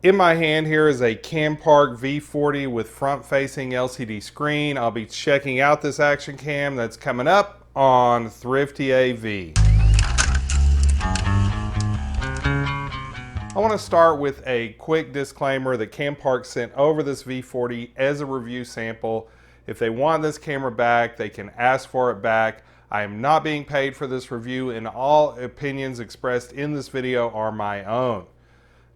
In my hand here is a Campark V40 with front-facing LCD screen. I'll be checking out this action cam that's coming up on ThriftyAV. I want to start with a quick disclaimer that Campark sent over this V40 as a review sample. If they want this camera back, they can ask for it back. I am not being paid for this review, and all opinions expressed in this video are my own.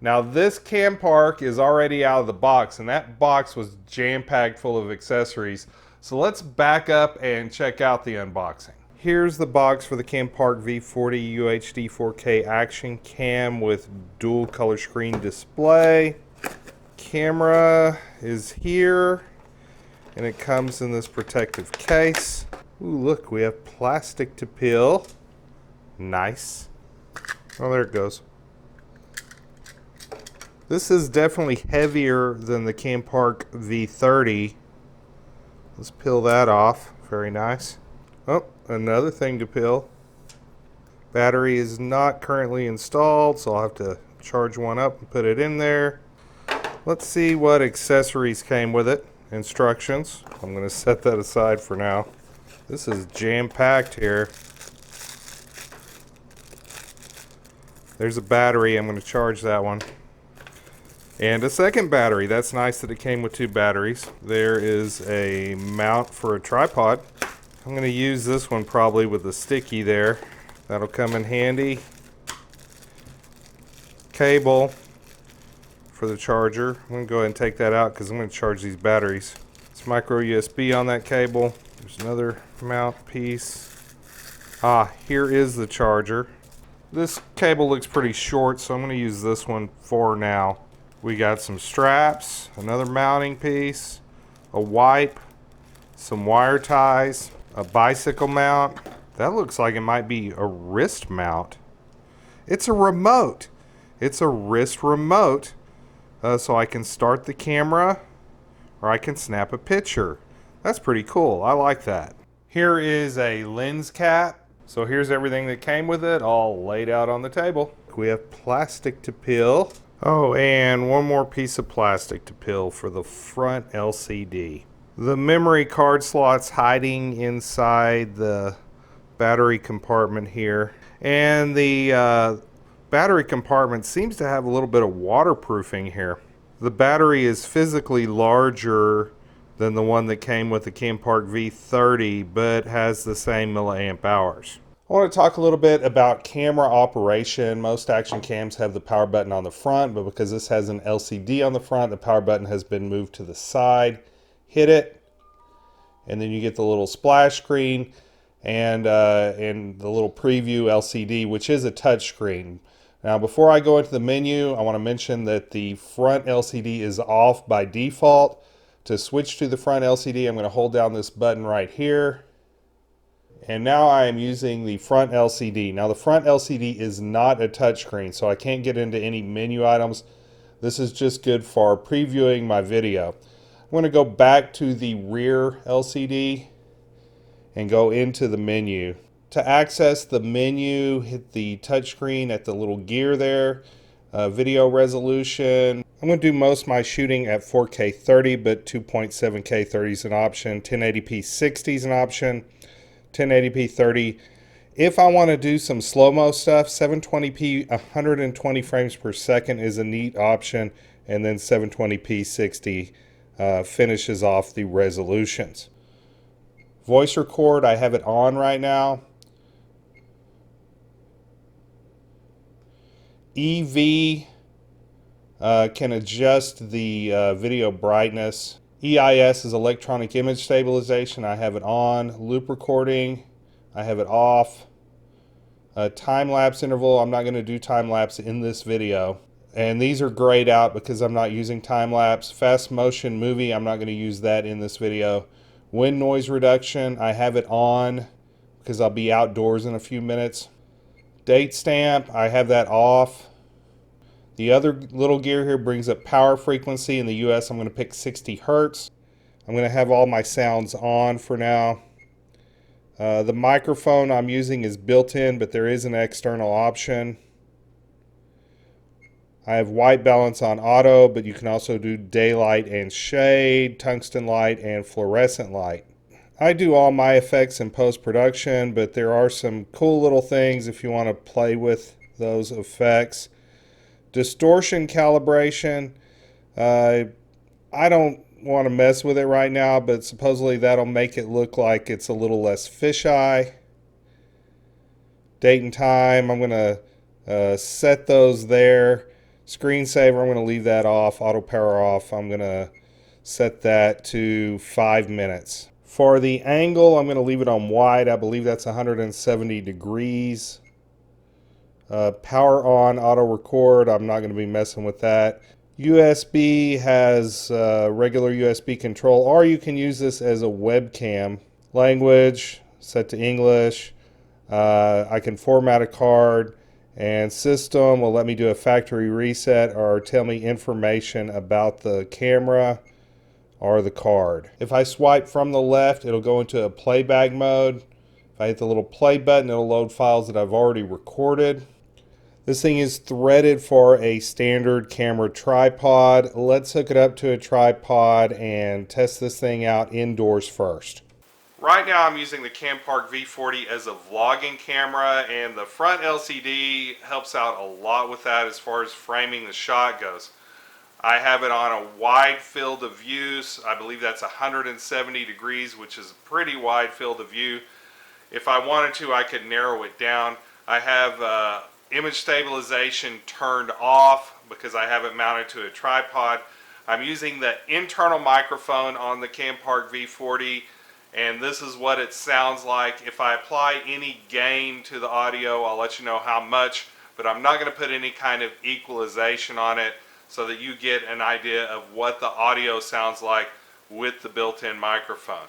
Now this Campark is already out of the box, and that box was jam-packed full of accessories. So let's back up and check out the unboxing. Here's the box for the Campark V40 UHD 4K action cam with dual color screen display. Camera is here, and it comes in this protective case. Ooh, look, we have plastic to peel. Nice. Oh, there it goes. This is definitely heavier than the Campark V30. Let's peel that off. Very nice. Oh, another thing to peel. Battery is not currently installed, so I'll have to charge one up and put it in there. Let's see what accessories came with it. Instructions. I'm going to set that aside for now. This is jam-packed here. There's a battery. I'm going to charge that one. And a second battery. That's nice that it came with two batteries. There is a mount for a tripod. I'm going to use this one probably with the sticky there. That'll come in handy. Cable for the charger. I'm going to go ahead and take that out because I'm going to charge these batteries. It's micro USB on that cable. There's another mount piece. Here is the charger. This cable looks pretty short, so I'm going to use this one for now. We got some straps, another mounting piece, a wipe, some wire ties, a bicycle mount. That looks like it might be a wrist mount. It's a remote. It's a wrist remote, so I can start the camera or I can snap a picture. That's pretty cool. I like that. Here is a lens cap. So here's everything that came with it, all laid out on the table. We have plastic to peel. Oh, and one more piece of plastic to peel for the front LCD. The memory card slot's hiding inside the battery compartment here. And the battery compartment seems to have a little bit of waterproofing here. The battery is physically larger than the one that came with the Campark V30, but has the same milliamp hours. I want to talk a little bit about camera operation. Most action cams have the power button on the front, but because this has an LCD on the front, the power button has been moved to the side. Hit it, and then you get the little splash screen and the little preview LCD, which is a touch screen. Now, before I go into the menu, I want to mention that the front LCD is off by default. To switch to the front LCD, I'm going to hold down this button right here. And now I am using the front LCD. Now the front LCD is not a touchscreen, so I can't get into any menu items. This is just good for previewing my video. I'm going to go back to the rear LCD and go into the menu. To access the menu, hit the touchscreen at the little gear there. Video resolution. I'm going to do most of my shooting at 4K 30, but 2.7K 30 is an option. 1080p 60 is an option. 1080p 30. If I want to do some slow-mo stuff, 720p 120 frames per second is a neat option, and then 720p 60 finishes off the resolutions. Voice record, I have it on right now. EV can adjust the video brightness. EIS is electronic image stabilization. I have it on. Loop recording, I have it off. Time-lapse interval, I'm not going to do time-lapse in this video. And these are grayed out because I'm not using time-lapse. Fast motion movie, I'm not going to use that in this video. Wind noise reduction, I have it on because I'll be outdoors in a few minutes. Date stamp, I have that off. The other little gear here brings up power frequency. In the US, I'm going to pick 60 Hertz. I'm going to have all my sounds on for now. The microphone I'm using is built in, but there is an external option. I have white balance on auto, but you can also do daylight and shade, tungsten light, and fluorescent light. I do all my effects in post-production, but there are some cool little things if you want to play with those effects. Distortion calibration, I don't want to mess with it right now, but supposedly that'll make it look like it's a little less fisheye. Date and time, I'm going to set those there. Screensaver, I'm going to leave that off. Auto power off, I'm going to set that to 5 minutes. For the angle, I'm going to leave it on wide. I believe that's 170 degrees. Power on, auto record, I'm not going to be messing with that. USB has regular USB control, or you can use this as a webcam. Language, set to English. I can format a card, and system will let me do a factory reset or tell me information about the camera or the card. If I swipe from the left, it'll go into a playback mode. If I hit the little play button, it'll load files that I've already recorded. This thing is threaded for a standard camera tripod. Let's hook it up to a tripod and test this thing out indoors first. Right now I'm using the Campark V40 as a vlogging camera, and the front LCD helps out a lot with that as far as framing the shot goes. I have it on a wide field of view. I believe that's 170 degrees, which is a pretty wide field of view. If I wanted to, I could narrow it down. I have image stabilization turned off because I have it mounted to a tripod. I'm using the internal microphone on the Campark V40, and this is what it sounds like. If I apply any gain to the audio, I'll let you know how much, but I'm not going to put any kind of equalization on it so that you get an idea of what the audio sounds like with the built-in microphone.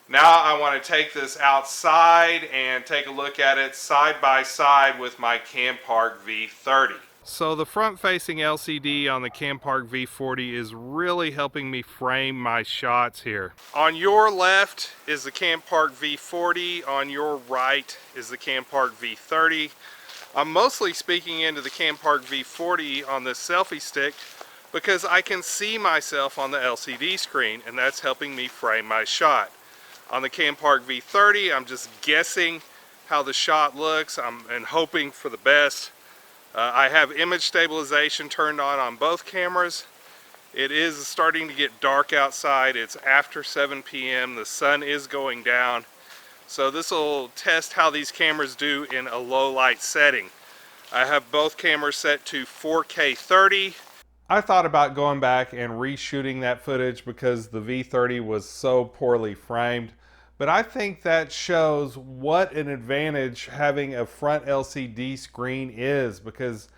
Now I want to take this outside and take a look at it side by side with my Campark V30. So the front-facing LCD on the Campark V40 is really helping me frame my shots here. On your left is the Campark V40, on your right is the Campark V30. I'm mostly speaking into the Campark V40 on this selfie stick because I can see myself on the LCD screen, and that's helping me frame my shot. On the Campark V30, I'm just guessing how the shot looks and hoping for the best. I have image stabilization turned on both cameras. It is starting to get dark outside. It's after 7 p.m. The sun is going down. So this will test how these cameras do in a low light setting. I have both cameras set to 4K 30. I thought about going back and reshooting that footage because the V30 was so poorly framed, but I think that shows what an advantage having a front LCD screen is, because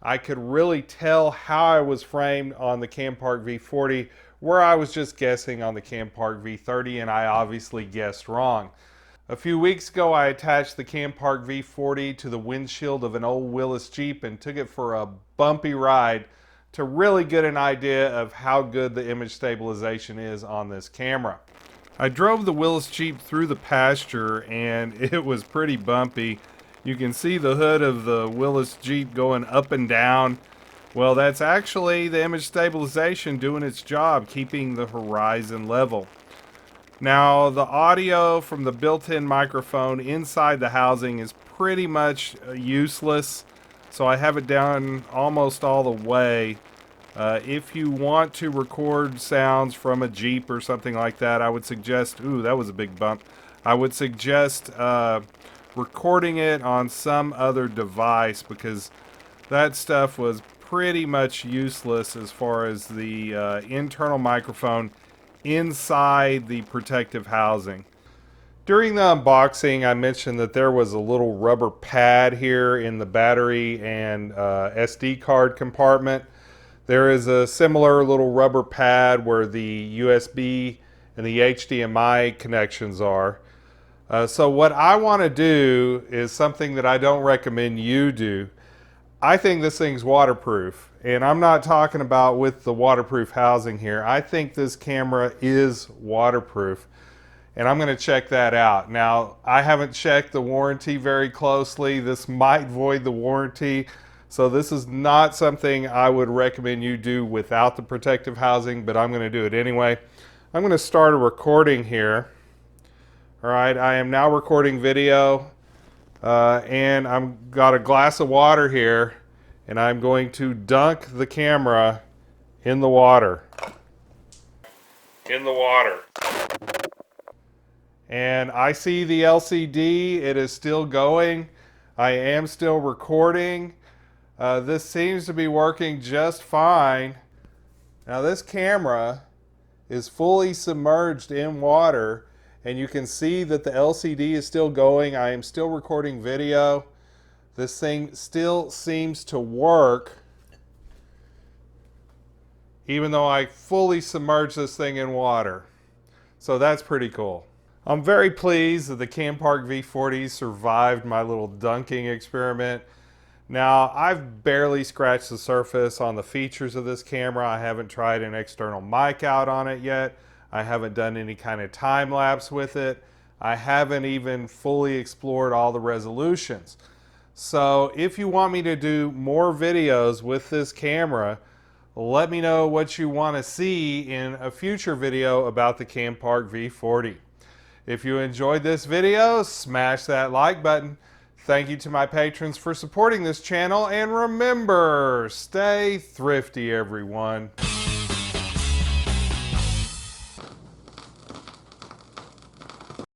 I could really tell how I was framed on the Campark V40, where I was just guessing on the Campark V30, and I obviously guessed wrong. A few weeks ago, I attached the Campark V40 to the windshield of an old Willis Jeep and took it for a bumpy ride to really get an idea of how good the image stabilization is on this camera. I drove the Willis Jeep through the pasture and it was pretty bumpy. You can see the hood of the Willis Jeep going up and down. Well, that's actually the image stabilization doing its job, keeping the horizon level. Now, the audio from the built-in microphone inside the housing is pretty much useless, so I have it down almost all the way. If you want to record sounds from a Jeep or something like that, I would suggest, ooh, that was a big bump. I would suggest recording it on some other device, because that stuff was pretty much useless as far as the internal microphone inside the protective housing. During the unboxing, I mentioned that there was a little rubber pad here in the battery and SD card compartment. There is a similar little rubber pad where the USB and the HDMI connections are. So what I want to do is something that I don't recommend you do. I think this thing's waterproof, and I'm not talking about with the waterproof housing here. I think this camera is waterproof, and I'm going to check that out. Now, I haven't checked the warranty very closely. This might void the warranty, So this is not something I would recommend you do without the protective housing, but I'm going to do it anyway. I'm going to start a recording here. All right, I am now recording video, and I've got a glass of water here, and I'm going to dunk the camera in the water. And I see the LCD, it is still going. I am still recording. This seems to be working just fine. Now this camera is fully submerged in water, and you can see that the LCD is still going. I am still recording video. This thing still seems to work, even though I fully submerged this thing in water. So that's pretty cool. I'm very pleased that the Campark V40 survived my little dunking experiment. Now, I've barely scratched the surface on the features of this camera. I haven't tried an external mic out on it yet. I haven't done any kind of time lapse with it. I haven't even fully explored all the resolutions. So if you want me to do more videos with this camera, let me know what you want to see in a future video about the Campark V40. If you enjoyed this video, smash that like button. Thank you to my patrons for supporting this channel, and remember, stay thrifty, everyone.